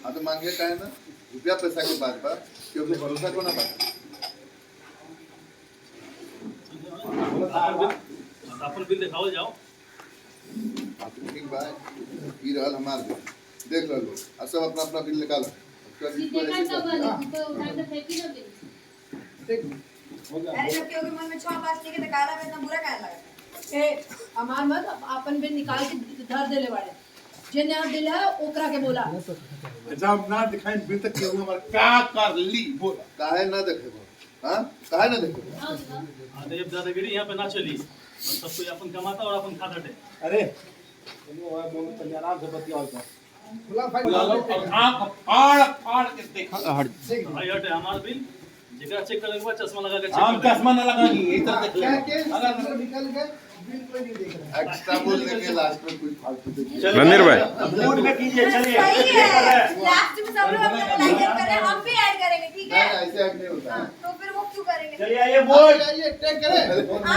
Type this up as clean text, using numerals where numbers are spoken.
हाँ तो मांगे का है ना रुपया पैसा की बात पर क्योंकि भरोसा को ना बात अपन बिल दिखाओ जाओ। आप ठीक बात ये रहल हमार बिल देख लो लोग अब सब अपना अपना बिल निकालो देखा सब वाले ऊपर उठा के फेंकी ना बिल। अरे जब क्योंकि मन में 6 बात लेके तो काला में इतना बुरा काहे लगा ए हमार मत अपन बिल निकाल के धर देले बाड़े जे ना दिल है ओकरा के बोला जब ना दिखाई बिल तक केहू हमर का कर ली बोला काहे ना देखे हां काहे ना देखे आओ दिखाओ। हाँ तो जब दादागिरी यहाँ पे ना चली हम सब कोई अपन कमाता और अपन खाता थे। अरे आराम से बतियाओ तो आंख फाड़ के देखा भाई हटे हमारा बिल जगह चेक करने के बाद चश्मा लगा के हम चेक चश्मा न लगानी इधर देख ले अगर निकल गए बिल कोई नहीं देख रहा एक्स्ट्रा बोलने के लास्ट में कुछ फालतू देखिए रणधीर भाई मूड में कीजिए चलिए सही है लास्ट में सब लोग अपना लाइक कर रहे हैं हम भी ऐड करेंगे ठीक है नहीं ऐसे ऐड नहीं होता है तो फिर वो क्यों करेंगे चलिए ये बोल ये टेक करें